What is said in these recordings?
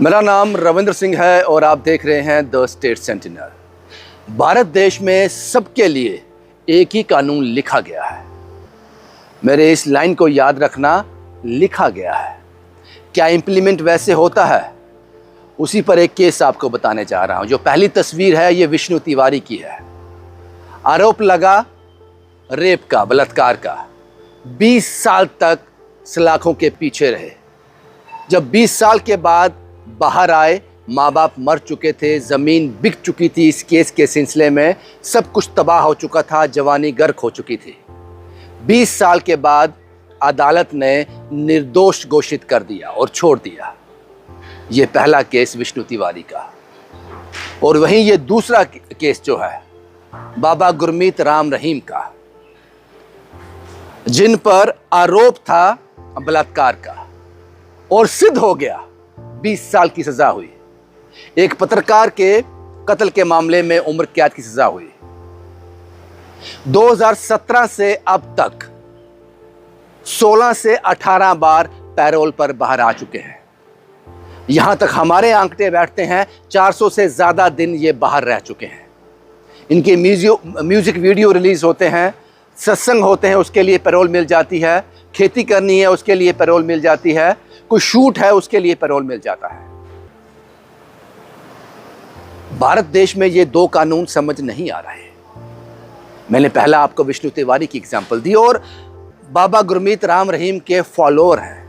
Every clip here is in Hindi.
मेरा नाम रविंद्र सिंह है और आप देख रहे हैं द स्टेट सेंटिनल। भारत देश में सबके लिए एक ही कानून लिखा गया है। मेरे इस लाइन को याद रखना, लिखा गया है। क्या इम्प्लीमेंट वैसे होता है, उसी पर एक केस आपको बताने जा रहा हूं। जो पहली तस्वीर है ये विष्णु तिवारी की है। आरोप लगा रेप का, बलात्कार का। 20 साल तक सलाखों के पीछे रहे। जब 20 साल के बाद बाहर आए, माँ बाप मर चुके थे, ज़मीन बिक चुकी थी। इस केस के सिलसिले में सब कुछ तबाह हो चुका था, जवानी गर्क हो चुकी थी। 20 साल के बाद अदालत ने निर्दोष घोषित कर दिया और छोड़ दिया। ये पहला केस विष्णु तिवारी का। और वहीं ये दूसरा केस जो है बाबा गुरमीत राम रहीम का, जिन पर आरोप था बलात्कार का और सिद्ध हो गया। 20 साल की सजा हुई। एक पत्रकार के कत्ल के मामले में उम्र कैद की सजा हुई। 2017 से अब तक 16 से 18 बार पैरोल पर बाहर आ चुके हैं। यहां तक हमारे आंकड़े बैठते हैं 400 से ज्यादा दिन ये बाहर रह चुके हैं। इनके म्यूजिक वीडियो रिलीज होते हैं, सत्संग होते हैं, उसके लिए पैरोल मिल जाती है। खेती करनी है उसके लिए पैरोल मिल जाती है। कोई शूट है उसके लिए पैरोल मिल जाता है। भारत देश में ये दो कानून समझ नहीं आ रहे। मैंने पहला आपको विष्णु तिवारी की एग्जांपल दी और बाबा गुरमीत राम रहीम के फॉलोअर हैं,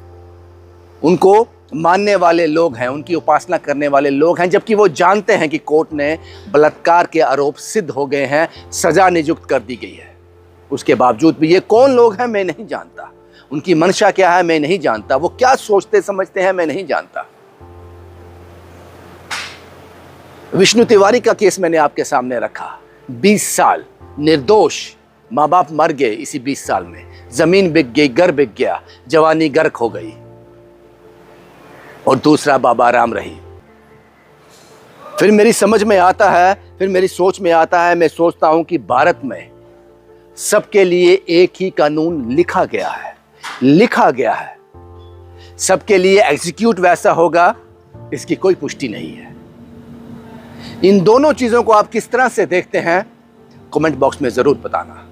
उनको मानने वाले लोग हैं, उनकी उपासना करने वाले लोग हैं, जबकि वो जानते हैं कि कोर्ट ने बलात्कार के आरोप सिद्ध हो गए हैं, सजा नियुक्त कर दी गई है। उसके बावजूद भी ये कौन लोग हैं मैं नहीं जानता। उनकी मंशा क्या है मैं नहीं जानता। वो क्या सोचते समझते हैं मैं नहीं जानता। विष्णु तिवारी का केस मैंने आपके सामने रखा। 20 साल निर्दोष, माँ बाप मर गए इसी 20 साल में, जमीन बिक गई, घर बिक गया, जवानी गर्क हो गई। और दूसरा बाबा राम रहीम। फिर मेरी समझ में आता है, फिर मेरी सोच में आता है, मैं सोचता हूं कि भारत में सबके लिए एक ही कानून लिखा गया है, लिखा गया है। सबके लिए एग्जीक्यूट वैसा होगा, इसकी कोई पुष्टि नहीं है। इन दोनों चीजों को आप किस तरह से देखते हैं, कमेंट बॉक्स में जरूर बताना।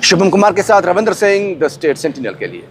शुभम कुमार के साथ Ravindra Singh, the state sentinel के लिए।